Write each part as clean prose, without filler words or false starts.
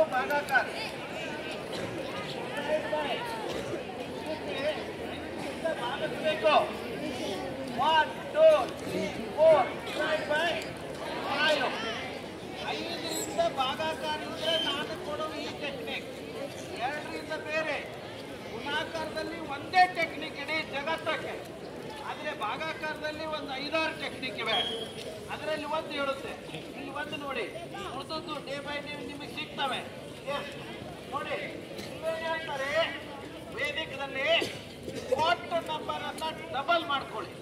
ಒಂದು ಭಾಗಾಕಾರ ಭಾಗಿಸ್ಬೇಕು. 1 2 3 4 5 5ರಿಂದ ಭಾಗಾಕಾರ ಇದ್ರೆ ನಾನು ಕೊಡುವ ಈ ಟೆಕ್ನಿಕ್. 2ರಿಂದ ಬೇರೆ. ಗುಣಾಕಾರದಲ್ಲಿ ಒಂದೇ ಟೆಕ್ನಿಕ್ ಇಡೀ ಜಗತ್ತಕ್ಕೆ. ಆದರೆ ಭಾಗಾಕಾರದಲ್ಲಿ ಒಂದು 5-6 ಟೆಕ್ನಿಕ್ ಇವೆ. ಅದರಲ್ಲಿ ಒಂದು ಹೇಳುತ್ತೆ. ಇಲ್ಲಿ ಒಂದು ನೋಡಿ, ಉಳಿದದ್ದು ಡೇ ಬೈ ಡೇ ನಿಮಗೆ ಸಿಗ್ತವೆ. ನೋಡಿ ಇವೇನು ಹೇಳ್ತಾರೆ ವೇದಿಕದಲ್ಲಿ, ಒಟ್ಟು ನಂಬರ್ ಅನ್ನ ಡಬಲ್ ಮಾಡ್ಕೊಳ್ಳಿ.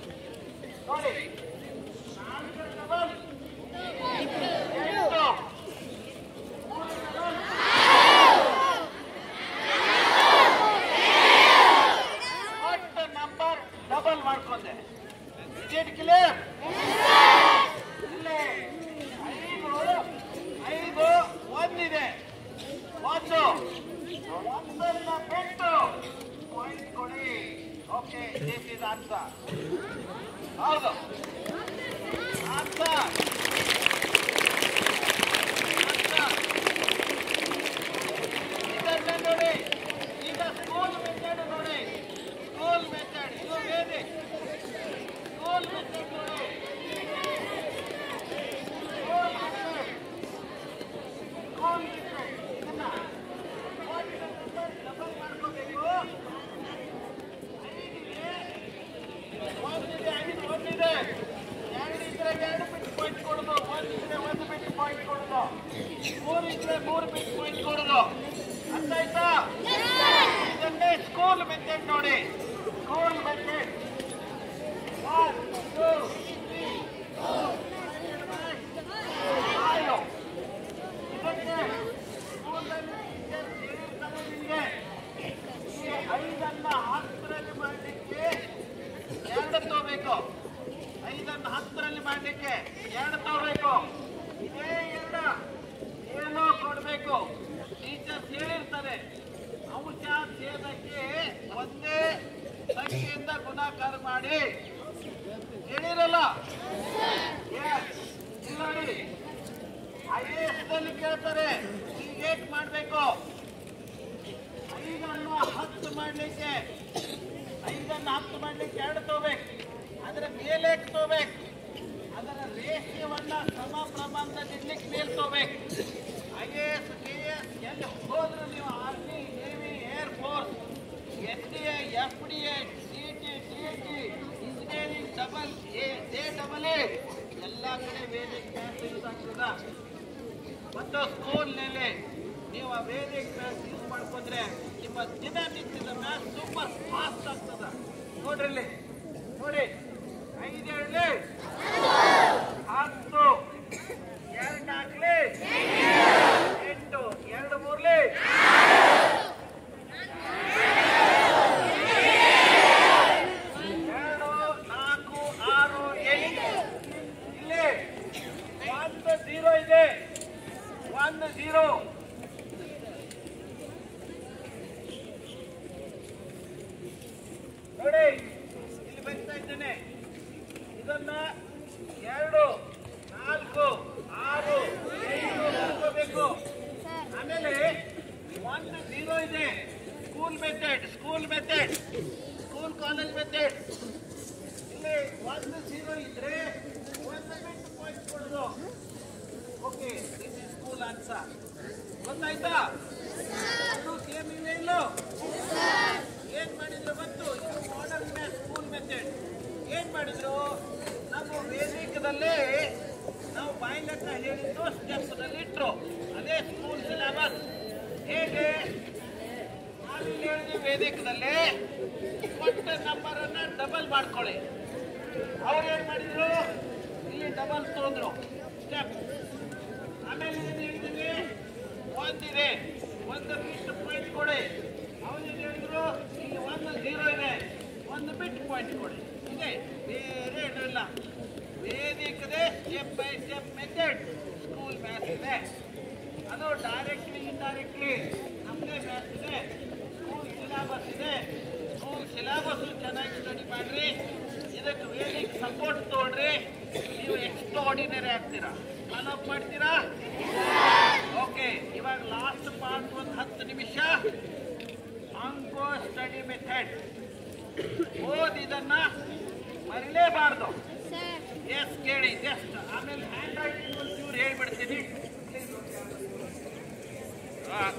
ನೋಡಿ 4 ಡಬಲ್ 8, 8 ನಂಬರ್ ಡಬಲ್ ಮಾಡ್ಕೊಂಡೆ. It clear? ಇಲ್ಲೇ 5 ಒಂದಿದೆ. ಒಂದನ್ನ ಬಿಟ್ಟು ಪಾಯಿಂಟ್ ಕೊಡಿ. Okay, this is answer. ಹೌದು, ಆನ್ಸರ್. ಇದನ್ನ ನೋಡಿ. ಈಗ ಸ್ಕೂಲ್ ಮೆಥಡ್ ನೋಡಿ. ಸ್ಕೂಲ್ ಮೆಥಡ್ ಇದು ಬೇರೆ. ಸ್ಕೂಲ್ ಮೆಥಡ್ ನೋಡಿ. ಸ್ಕೂಲ್ ಮೆಥಡ್ ಇದನ್ನ ಡಬಲ್ ಮಾಡ್ಕೋಬೇಕು. 5 ಇದೆ, 2 ಇದ್ರೆ 2 ಬಿಟ್ಟು ಪಾಯಿಂಟ್ ಕೊಡೋದು. 1 ಇದ್ರೆ 1 ಬಿಟ್ಟು ಪಾಯಿಂಟ್ ಕೊಡೋದು. 3 ಇದ್ರೆ 3 ಬಿಟ್ಟು ಪಾಯಿಂಟ್ ಕೊಡೋದು. ಅರ್ಥ ಆಯ್ತಾ? ಇದನ್ನೇ ಸ್ಕೂಲ್ ಮೆಥಡ್ ನೋಡಿ. School method 1 2 3 4 5. ಇದಕ್ಕೆ ಸ್ಕೂಲಲ್ಲಿ ಟೀಚರ್ ಹೇಳಿರ್ತಾರೆ ನಿಮಗೆ, ಈ 5ಅನ್ನ 10ರಲ್ಲಿ ಮಾಡಲಿಕ್ಕೆ 2 ತಗೋಬೇಕು. 5ಅನ್ನು 10ರಲ್ಲಿ ಮಾಡಲಿಕ್ಕೆ 2 ತಗೋಬೇಕು. ಇದೇ 2 ಏನೋ ಕೊಡಬೇಕು. ಟೀಚರ್ಸ್ ಹೇಳಿರ್ತಾರೆ ಅಂಶ ಛೇದಕ್ಕೆ ಒಂದೇ ಸಂಖ್ಯೆಯಿಂದ ಗುಣಾಕಾರ ಮಾಡಿ ಹೇಳಿರಲ್ಲ. ನೋಡಿ IAS ಕೇಳ್ತಾರೆ ಈಗ ಹೇಗೆ ಮಾಡಬೇಕು. 5ಅನ್ನು 10 ಮಾಡಲಿಕ್ಕೆ 2 ತಗೋಬೇಕು. ಅದರ ಮೇಲೆ ತಗೋಬೇಕು. ಅದರ ರೇಖೆಯನ್ನ ಸಮ ಪ್ರಮಾಣದಲ್ಲಿ ಇಡ್ಲಿಕ್ಕೆ ಮೇಲೆ ತಗೋಬೇಕು. IAS KS ಎಲ್ಲಿ ಹೋದ್ರು ನೀವು, army, navy, air force, SDA, FDA, CT, TT, engineering, JEE ಎಲ್ಲ ಕಡೆ ವೇದಿಕ್ ಮ್ಯಾಥ್ಸ್ ಯೂಸ್ ಆಗ್ತದ. ಮತ್ತು ಸ್ಕೂಲ್ನಲ್ಲಿ ನೀವು ಆ ವೇದಿಕ್ ಮ್ಯಾಥ್ಸ್ ಯೂಸ್ ಮಾಡ್ಕೊಂಡ್ರೆ ನಿಮ್ಮ ದಿನನಿತ್ಯದ ಮ್ಯಾಥ್ಸ್ ಸೂಪರ್ ಫಾಸ್ಟ್ ಆಗ್ತದ. ನೋಡ್ರಿ ನೋಡಿ, 5 ಹೇಳಿ 10, 2 4 8, 2 3 2 4 6 8. ಇಲ್ಲಿ 1 0 ಇದೆ. 1 0. ನೋಡಿ ಇಲ್ಲಿ ಬರ್ತಾ ಇದ್ದೇನೆ. ಇದನ್ನ 2 4 6 8 ಬರ್ಕೋಬೇಕು. ಆಮೇಲೆ 1 0 ಇದೆ. School method, school college method. ಇಲ್ಲಿ 1 0 ಇದ್ರೆ 1 ಬಿಟ್ಟು ಪಾಯಿಂಟ್ ಕೊಡೋದು. Okay, this is school answer. ಗೊತ್ತಾಯ್ತಾ? ಅದು ಸೇಮ್ ಇವೆ ಇಲ್ಲೋ? ಏನ್ ಮಾಡಿದ್ರು ಗೊತ್ತು? ಇದು ಮಾಡರ್ನ್ ಮ್ಯಾಥ್ ಸ್ಕೂಲ್ ಮೆಥಡ್. ಏನ್ ಮಾಡಿದ್ರು, ನಮ್ಮ ವೇದಿಕದಲ್ಲೇ ನಾವು ಬಾಯಿ ಲೆಕ್ಕ ಹೇಳಿದ್ದು ಸ್ಟೆಪ್ನಲ್ಲಿ ಇಟ್ರು. ಅದೇ ಸ್ಕೂಲ್ ಸಿಲೆಬಸ್. ಹೇಗೆ ನಾವಿಲ್ಲಿ ಹೇಳಿದ್ವಿ, ವೇದಿಕದಲ್ಲಿ ಕೊಟ್ಟ ನಂಬರ್ ಅನ್ನ ಡಬಲ್ ಮಾಡ್ಕೊಳ್ಳಿ. ಅವ್ರು ಏನ್ ಮಾಡಿದ್ರು, ಇಲ್ಲಿ ಡಬಲ್ ತಗೊಂಡ್ರು ಸ್ಟೆಪ್. ಆಮೇಲೆ ಏನು ಹೇಳಿದ್ವಿ, 1 ಇದೆ, 1 ಬಿಟ್ಟು ಪಾಯಿಂಟ್ ಕೊಡಿ. ಅವನೇನು ಹೇಳಿದ್ರು, ಇಲ್ಲಿ 1 0 ಇದೆ, 1 ಬಿಟ್ಟು ಪಾಯಿಂಟ್ ಕೊಡಿ. ಇದೆ, ಬೇರೆ ಇಲ್ಲ. ವೇದಿಕದೇ step by step method school maths ಇದೆ. ಅದು ಡೈರೆಕ್ಟ್ಲಿ ಇಂಡೈರೆಕ್ಟ್ಲಿ ನಮ್ಮದೇ ಮ್ಯಾಥ್ಸ್ ಇದೆ. ಸ್ಕೂಲ್ ಸಿಲೆಬಸ್ ಇದೆ. ಸ್ಕೂಲ್ ಸಿಲೆಬಸ್ ಚೆನ್ನಾಗಿ ಸ್ಟಡಿ ಮಾಡ್ರಿ. ಇದಕ್ಕೆ ವೇದಿಕ್ ಸಪೋರ್ಟ್ ತಗೊಳ್ರಿ. ನೀವು ಎಕ್ಸ್ಟ್ರಾ ಆರ್ಡಿನರಿ ಆಗ್ತೀರಾ. ಫಾಲೋ ಅಪ್ ಮಾಡ್ತೀರಾ? ಓಕೆ, ಇವಾಗ ಲಾಸ್ಟ್ ಓದಿದನ್ನ ಮರಿಲೇಬಾರ್ದು. ಎಸ್ ಕೇಳಿ ಜಸ್ಟ್ ಆಮೇಲೆ ಹ್ಯಾಂಡ್ ರೈಟಿಂಗ್ ಒಂಚೂರು ಹೇಳ್ಬಿಡ್ತೀನಿ.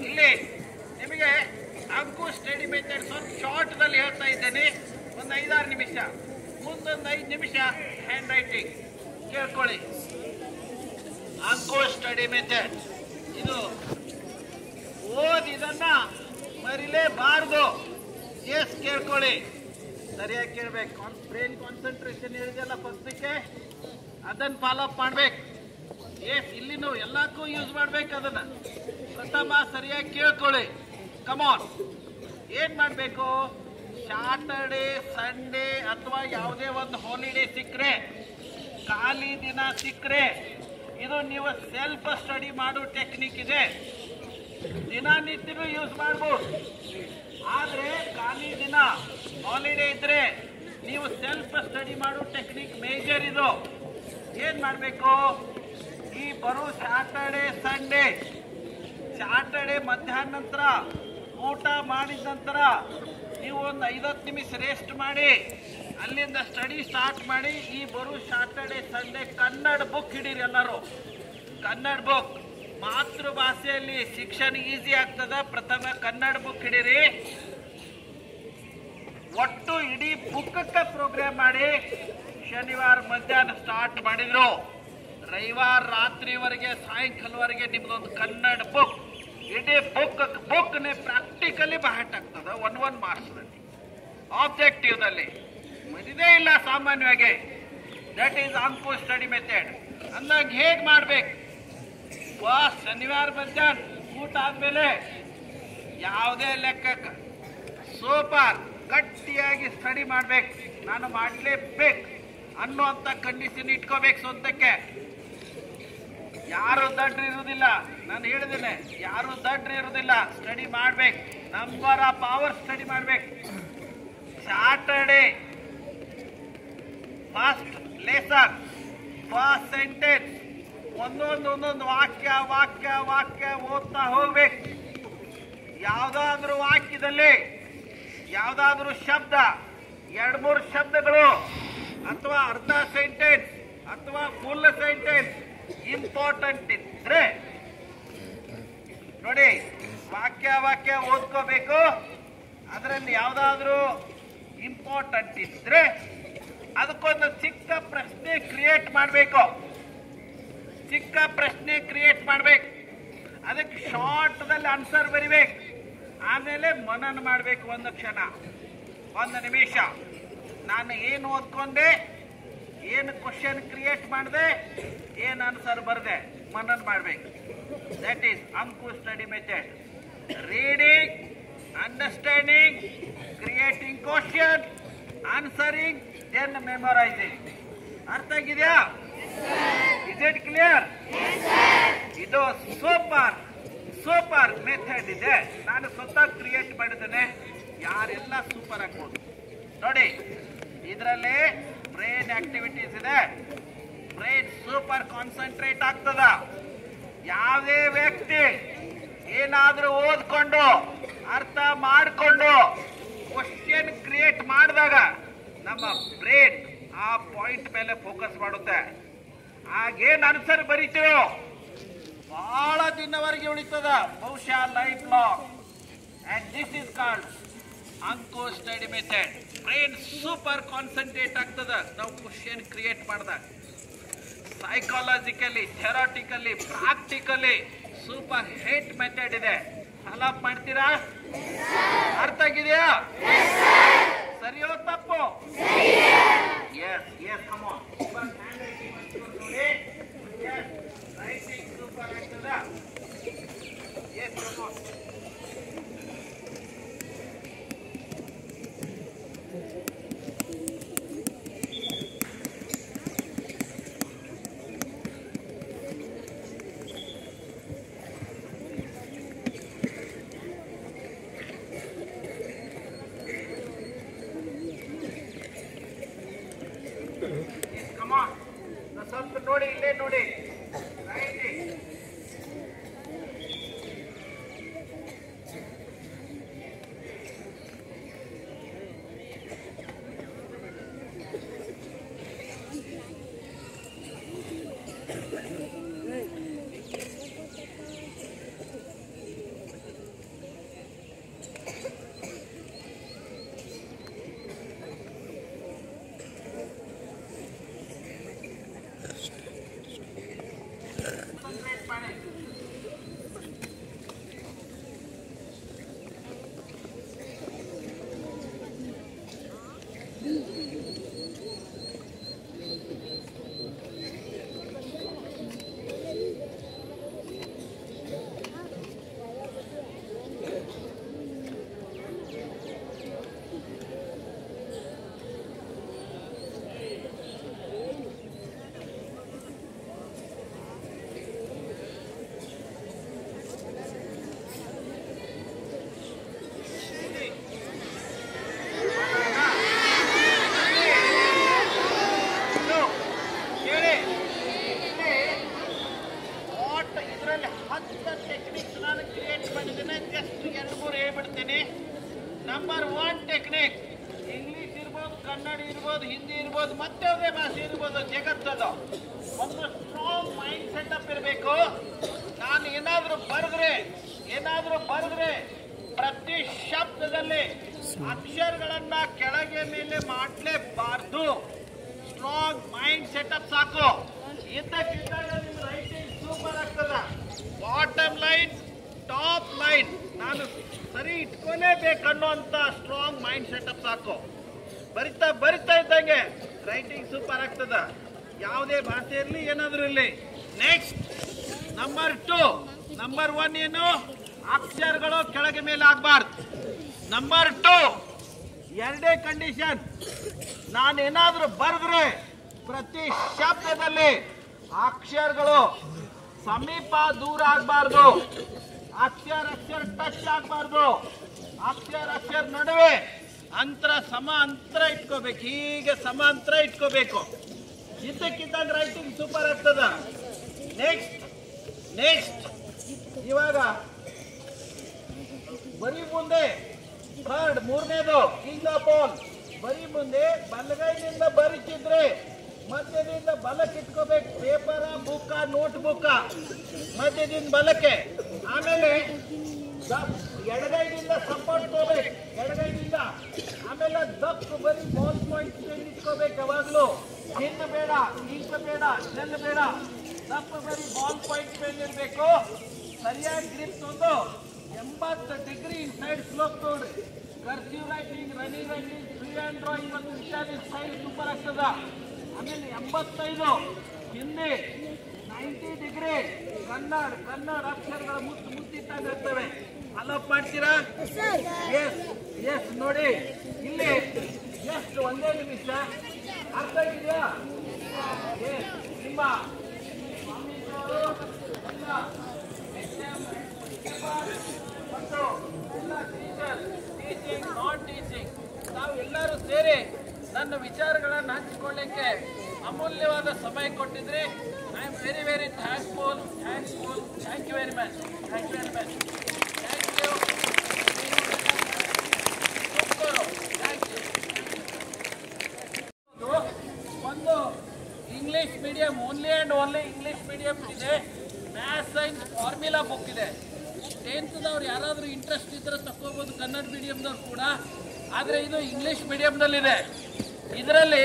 ಇಲ್ಲಿ ನಿಮಗೆ ಅಂಕು ಸ್ಟಡಿ ಮೆಥಡ್ ಸ್ವಲ್ಪ ಶಾರ್ಟ್ದಲ್ಲಿ ಹೇಳ್ತಾ ಇದ್ದೇನೆ. ಒಂದು 5-6 ನಿಮಿಷ, ಮುಂದೊಂದು 5 ನಿಮಿಷ ಹ್ಯಾಂಡ್ ರೈಟಿಂಗ್ ಕೇಳ್ಕೊಳ್ಳಿ. ಅಂಕು ಸ್ಟಡಿ ಮೆಥಡ್ ಇದು ಓದಿದನ್ನ ಮರಿಲೇಬಾರ್ದು. ಎಸ್ ಕೇಳ್ಕೊಳ್ಳಿ, ಸರಿಯಾಗಿ ಕೇಳ್ಬೇಕು. ಬ್ರೈನ್ ಕಾನ್ಸಂಟ್ರೇಷನ್ ಹೇಳಿದೆಲ್ಲ ಫಸ್ಟಿಗೆ ಅದನ್ನ ಫಾಲೋ ಅಪ್ ಮಾಡ್ಬೇಕು. ಎಸ್ ಇಲ್ಲಿನೂ ಎಲ್ಲಕ್ಕೂ ಯೂಸ್ ಮಾಡ್ಬೇಕು ಅದನ್ನ. ಪ್ರಥಮ ಸರಿಯಾಗಿ ಕೇಳ್ಕೊಳ್ಳಿ. ಕಮಾನ್, ಏನ್ ಮಾಡ್ಬೇಕು? ಸ್ಯಾಟರ್ಡೆ, ಸಂಡೇ ಅಥವಾ ಯಾವುದೇ ಒಂದು ಹಾಲಿಡೇ ಸಿಕ್ಕರೆ, ಖಾಲಿ ದಿನ ಸಿಕ್ಕರೆ, ಇದು ನೀವು ಸೆಲ್ಫ್ ಸ್ಟಡಿ ಮಾಡೋ ಟೆಕ್ನಿಕ್ ಇದೆ. ದಿನನಿತ್ಯವೂ ಯೂಸ್ ಮಾಡ್ಬೋದು. ಆದ್ರೆ ಖಾಲಿ ದಿನ ಹಾಲಿಡೇ ಇದ್ರೆ ನೀವು ಸೆಲ್ಫ್ ಸ್ಟಡಿ ಮಾಡೋ ಟೆಕ್ನಿಕ್ ಮೇಜರ್ ಇದು. ಏನ್ ಮಾಡ್ಬೇಕು? ಈ ಬರೋ ಸ್ಯಾಟರ್ಡೆ, ಸಂಡೇ, ಸ್ಯಾಟರ್ಡೆ ಮಧ್ಯಾಹ್ನ ನಂತರ ಊಟ ಮಾಡಿದ ನಂತರ ನೀವು ಒಂದು 5-10 ನಿಮಿಷ ರೆಸ್ಟ್ ಮಾಡಿ ಅಲ್ಲಿಂದ ಸ್ಟಡಿ ಸ್ಟಾರ್ಟ್ ಮಾಡಿ. ಈ ಬರೋ ಸ್ಯಾಟರ್ಡೆ, ಸಂಡೇ ಕನ್ನಡ ಬುಕ್ ಹಿಡೀರಿ ಎಲ್ಲರೂ. ಕನ್ನಡ ಬುಕ್ ಮಾತೃಭಾಷೆಯಲ್ಲಿ ಶಿಕ್ಷಣ ಈಸಿ ಆಗ್ತದ. ಪ್ರಥಮ ಕನ್ನಡ ಬುಕ್ ಹಿಡೀರಿ. ಒಟ್ಟು ಇಡೀ ಬುಕ್ಕಕ್ಕೆ ಪ್ರೋಗ್ರಾಮ್ ಮಾಡಿ ಶನಿವಾರ ಮಧ್ಯಾಹ್ನ ಸ್ಟಾರ್ಟ್ ಮಾಡಿದ್ರು. ರವಿವಾರ ರಾತ್ರಿವರೆಗೆ ಸಾಯಂಕಾಲವರೆಗೆ ನಿಮ್ದೊಂದು ಕನ್ನಡ ಬುಕ್, ಇಡೀ ಬುಕ್ನೇ ಪ್ರಾಕ್ಟಿಕಲಿ ಬಹಟ್ ಆಗ್ತದ. 1 ಮಾರ್ಕ್ಸ್ನಲ್ಲಿ, ಆಬ್ಜೆಕ್ಟಿವ್ದಲ್ಲಿ ಮರಿದೇ ಇಲ್ಲ ಸಾಮಾನ್ಯವಾಗಿ. ದಟ್ ಈಸ್ ಅಂಕು ಸ್ಟಡಿ ಮೆಥಡ್. ಅಂದಾಗ ಹೇಗೆ ಮಾಡ್ಬೇಕು? ಶನಿವಾರ ಮಧ್ಯಾಹ್ನ ಊಟ ಆದ್ಮೇಲೆ ಯಾವುದೇ ಲೆಕ್ಕಕ್ಕೆ ಸೂಪರ್ ಗಟ್ಟಿಯಾಗಿ ಸ್ಟಡಿ ಮಾಡ್ಬೇಕು. ನಾನು ಮಾಡಲೇಬೇಕು ಅನ್ನುವಂಥ ಕಂಡೀಷನ್ ಇಟ್ಕೋಬೇಕು ಸ್ವಂತಕ್ಕೆ. ಯಾರು ದಡ್ರು ಇರುವುದಿಲ್ಲ, ನಾನು ಹೇಳಿದ್ದೇನೆ, ಯಾರು ದಡ್ರು ಇರುವುದಿಲ್ಲ. ಸ್ಟಡಿ ಮಾಡ್ಬೇಕು, ನಂಬರ್ ಆಫ್ ಅವರ್ ಸ್ಟಡಿ ಮಾಡ್ಬೇಕು. Saturday first lesson, first sentence, ಒಂದೊಂದು ವಾಕ್ಯ ಓದ್ತಾ ಹೋಗ್ಬೇಕು. ಯಾವ್ದಾದ್ರು ವಾಕ್ಯದಲ್ಲಿ ಯಾವ್ದಾದ್ರು ಶಬ್ದ, 2-3 ಶಬ್ದಗಳು ಅಥವಾ ಅರ್ಧ ಸೆಂಟೆನ್ಸ್ ಅಥವಾ ಫುಲ್ ಸೆಂಟೆನ್ಸ್ ಇಂಪಾರ್ಟೆಂಟ್ ಇದ್ರೆ ನೋಡಿ, ವಾಕ್ಯ ಓದ್ಕೋಬೇಕು. ಅದರಲ್ಲಿ ಯಾವ್ದಾದ್ರು ಇಂಪಾರ್ಟೆಂಟ್ ಇದ್ರೆ ಅದಕ್ಕೊಂದು ಚಿಕ್ಕ ಪ್ರಶ್ನೆ ಕ್ರಿಯೇಟ್ ಮಾಡಬೇಕು. ಅದಕ್ಕೆ ಶಾರ್ಟ್ದಲ್ಲಿ ಆನ್ಸರ್ ಬರಿಬೇಕು. ಆಮೇಲೆ ಮನನ ಮಾಡಬೇಕು. 1 ಕ್ಷಣ, 1 ನಿಮಿಷ. ನಾನು ಏನು ಓದ್ಕೊಂಡೆ, ಏನು ಕ್ವಶನ್ ಕ್ರಿಯೇಟ್ ಮಾಡಿದೆ, ಏನು ಆನ್ಸರ್ ಬರದೆ ಮನನ ಮಾಡಬೇಕು. ದಟ್ ಈಸ್ ಅಂಕು study method. Reading, understanding, creating question, answering, then memorizing. ಅರ್ಥ ಆಗಿದೆಯಾ? Is it clear? ಇದು ಸೂಪರ್ ಮೆಥಡ್ ಇದೆ. ನಾನು ಸ್ವತಃ ಕ್ರಿಯೇಟ್ ಮಾಡಿದ್ದೇನೆ. ಯಾರೆಲ್ಲ ಸೂಪರ್ ಆಗ್ಬೋದು ನೋಡಿ. ಇದರಲ್ಲಿ ಬ್ರೈನ್ ಆಕ್ಟಿವಿಟೀಸ್ ಇದೆ. ಬ್ರೈನ್ ಸೂಪರ್ ಕಾನ್ಸಂಟ್ರೇಟ್ ಆಗ್ತದ. ಯಾವುದೇ ವ್ಯಕ್ತಿ ಏನಾದ್ರೂ ಓದ್ಕೊಂಡು ಅರ್ಥ ಮಾಡಿಕೊಂಡು ಕ್ವಶನ್ ಕ್ರಿಯೇಟ್ ಮಾಡಿದಾಗ ನಮ್ಮ ಬ್ರೈನ್ ಆ ಪಾಯಿಂಟ್ ಮೇಲೆ ಫೋಕಸ್ ಮಾಡುತ್ತೆ. ಆಗೇನ್ ಆನ್ಸರ್ ಬರೀತೀವೋ ಬಹಳ ದಿನವರೆಗೆ ಉಳಿತದ, ಬಹುಶಃ lifelong. And this is called ಅಂಕು study method. Brain super concentrate ಆಗ್ತದ ನಾವು ಕ್ವಶನ್ ಕ್ರಿಯೇಟ್ ಮಾಡಿದಾಗ. Psychologically, theoretically, practically super hit method ಇದೆ. ಫಾಲೋ ಅಪ್ ಮಾಡ್ತೀರಾ? ಅರ್ಥ ಆಗಿದೆಯಾ? ಸರಿಯೋ ತಪ್ಪು? Yes come on. Writing super ಆಗ್ತದ. Yes come on. ಸ್ವಲ್ಪ ನೋಡಿ, ಇಲ್ಲೇ ನೋಡಿ. ರೈಟಿಂಗ್ ಟೆಕ್ನಿಕ್ಸ್ ನಾನು ಕ್ರಿಯೇಟ್ ಮಾಡಿದ್ದೇನೆ. ಜಸ್ಟ್ 2-3 ಹೇಳ್ಬಿಡ್ತೀನಿ. ನಂಬರ್ 1 ಟೆಕ್ನಿಕ್, ಇಂಗ್ಲಿಷ್ ಇರ್ಬೋದು, ಕನ್ನಡ ಇರ್ಬೋದು, ಹಿಂದಿ ಇರ್ಬೋದು, ಮತ್ತೊಂದೇ ಭಾಷೆ ಇರ್ಬೋದು, ಜಗತ್ತದು ಒಂದು ಸ್ಟ್ರಾಂಗ್ ಮೈಂಡ್ ಸೆಟಪ್ ಇರಬೇಕು. ನಾನು ಏನಾದರೂ ಬರೆದ್ರೆ ಪ್ರತಿ ಶಬ್ದದಲ್ಲಿ ಅಕ್ಷರಗಳನ್ನ ಕೆಳಗೆ ಮೇಲೆ ಮಾಡಲೇಬಾರ್ದು. ಸ್ಟ್ರಾಂಗ್ ಮೈಂಡ್ ಸೆಟಪ್ ಸಾಕು. ಇದ್ದಕ್ಕಿದ್ದಾಗ ನಿಮ್ಮ ರೈಟಿಂಗ್ ಸೂಪರ್ ಆಗ್ತದ. ಬಾಟಮ್ ಲೈನ್, ಟಾಪ್ ಲೈನ್ ನಾನು ಸರಿ ಇಟ್ಕೊಳ್ಳೇಬೇಕನ್ನುವಂತ ಸ್ಟ್ರಾಂಗ್ ಮೈಂಡ್ ಸೆಟಪ್ ಸಾಕು. ಬರಿತಾ ಇದ್ದಂಗೆ ರೈಟಿಂಗ್ ಸೂಪರ್ ಆಗ್ತದ, ಯಾವುದೇ ಭಾಷೆ ಇರಲಿ, ಏನಾದರೂ ಇರಲಿ. Next number 2. ನಂಬರ್ 1 ಏನು, ಅಕ್ಷರಗಳು ಕೆಳಗೆ ಮೇಲೆ ಆಗಬಾರ್ದು. ನಂಬರ್ 2 ಎರಡೇ ಕಂಡೀಷನ್, ನಾನೇನಾದ್ರೂ ಬರೆದ್ರೆ ಪ್ರತಿ ಶಬ್ದದಲ್ಲಿ ಅಕ್ಷರಗಳು ಸಮೀಪ ದೂರ ಆಗಬಾರ್ದು, ಅಕ್ಷರ ಟಚ್ ಆಗಬಾರ್ದು, ಅಕ್ಷರ ನಡುವೆ ಸಮ ಅಂತರ ಇಟ್ಕೋಬೇಕು. ಹೀಗೆ ಸಮ ಅಂತರ ಇಟ್ಕೋಬೇಕು. ಇದ್ದಕ್ಕಿದ್ದಾಗ ರೈಟಿಂಗ್ ಸೂಪರ್ ಆಗ್ತದ. ನೆಕ್ಸ್ಟ್ ಇವಾಗ ಬರೀ ಮುಂದೆ ಥರ್ಡ್, 3ನೇದು ಕಿಂಗ್ ಆಫ್ ಆಲ್. ಬರೀ ಮುಂದೆ ಬಲಗೈನಿಂದ ಬರೀತಿದ್ರೆ ಮಧ್ಯದಿಂದ ಬಲಕ್ಕೆ ಇಟ್ಕೋಬೇಕು. ಪೇಪರ, ಬುಕ್ಕ, ನೋಟ್ ಬುಕ್ಕ ಮಧ್ಯದಿಂದ ಬಲಕ್ಕೆ. ಆಮೇಲೆ ಎಡಗೈದಿಂದ ಸಪೋರ್ಟ್ ತಗೋಬೇಕು, ಎಡಗೈದಿಂದ. ಆಮೇಲೆ ದಪ್ಪು ಬರೀ ಬಾಲ್ ಪಾಯಿಂಟ್ ಪೆನ್ ಇಟ್ಕೋಬೇಕು ಯಾವಾಗಲೂ. ಹಿಂದ್ ಬೇಡ, ಇಂಕ್ ಬೇಡ, ಜೆಲ್ ಬೇಡ, ದಪ್ಪು ಬರೀ ಬಾಲ್ ಪಾಯಿಂಟ್ ಪೆನ್ ಇರಬೇಕು. ಸರಿಯಾಗಿ ಗ್ರಿಪ್ ತಂದು 80 ಡಿಗ್ರಿ ಇನ್ಸೈಡ್ ಸ್ಲೋಪ್ ತಗೊಳ್ರಿ. Cursive writing, running writing, free hand drawing ಮತ್ತು ಇತ್ಯಾದಿ ಸ್ಟೈಲ್ ಸೂಪರ್ ಆಗ್ತದ. ಆಮೇಲೆ 85 ಹಿಂದಿ, 90 ಡಿಗ್ರಿ ಕನ್ನಡ ಅಕ್ಷರಗಳ ಮುತ್ತಿಟ್ಟಾಗ ಇರ್ತವೆ. ಅಲೋಪ್ ಮಾಡ್ತೀರಾ? ಎಸ್ ನೋಡಿ ಇಲ್ಲಿ ಎಷ್ಟು 1 ನಿಮಿಷ. ಅರ್ಥ ಆಗಿದೆಯಾ? ನಿಮ್ಮ ಸ್ವಾಮೀಜಿಯವರು ಮತ್ತು ಎಲ್ಲ ಟೀಚಿಂಗ್ ನಾನ್ ಟೀಚಿಂಗ್ ನಾವು ಎಲ್ಲರೂ ಸೇರಿ ನನ್ನ ವಿಚಾರಗಳನ್ನು ಹಂಚಿಕೊಳ್ಳಿಕ್ಕೆ ಅಮೂಲ್ಯವಾದ ಸಮಯ ಕೊಟ್ಟಿದ್ರಿ. I am very very thankful. Thank you very much. Thank you. ಒಂದು English medium, only English medium ಇದೆ. ಮ್ಯಾಥ್ಸ್ ಸೈನ್ಸ್ ಫಾರ್ಮುಲಾ ಬುಕ್ ಇದೆ. 10th ಯಾರಾದರೂ ಇಂಟ್ರೆಸ್ಟ್ ಇದ್ರೆ ತಗೋಬಹುದು, ಕನ್ನಡ ಮೀಡಿಯಂದವ್ರು ಕೂಡ. ಆದರೆ ಇದು ಇಂಗ್ಲಿಷ್ ಮೀಡಿಯಂನಲ್ಲಿದೆ. ಇದರಲ್ಲಿ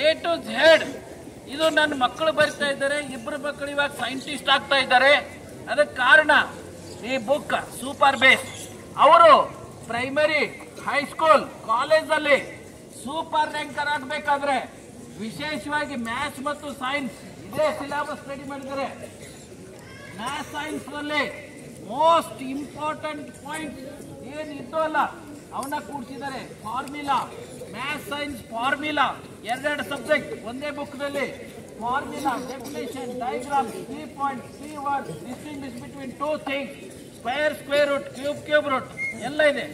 A to Z ಇದು ನನ್ನ ಮಕ್ಕಳು ಬರಿತಾ ಇದ್ದಾರೆ. 2 ಮಕ್ಕಳು ಇವಾಗ ಸೈಂಟಿಸ್ಟ್ ಆಗ್ತಾ ಇದ್ದಾರೆ. ಅದಕ್ಕೆ ಕಾರಣ ಈ ಬುಕ್ ಸೂಪರ್ ಬೇಸ್. ಅವರು ಪ್ರೈಮರಿ, ಹೈಸ್ಕೂಲ್, ಕಾಲೇಜಲ್ಲಿ ಸೂಪರ್ ರ್ಯಾಂಕರ್ ಆಗಬೇಕಾದ್ರೆ ವಿಶೇಷವಾಗಿ ಮ್ಯಾಥ್ಸ್ ಮತ್ತು ಸೈನ್ಸ್ ಇದೇ ಸಿಲೆಬಸ್ ಸ್ಟಡಿ ಮಾಡಿದ್ದಾರೆ. ಮ್ಯಾಥ್ಸ್ ಸೈನ್ಸ್ನಲ್ಲಿ ಮೋಸ್ಟ್ ಇಂಪಾರ್ಟೆಂಟ್ ಪಾಯಿಂಟ್ ಏನಿದ್ದು ಅಲ್ಲ ಅವನ್ನ ಕೂಡಿಸಿದ್ದಾರೆ. Formula, maths science formula 2 subject ಒಂದೇ ಬುಕ್ನಲ್ಲಿ. Formula, definition, diagram, key point, keyword, distinguish between 2 things, square root, cube root ಎಲ್ಲ ಇದೆ.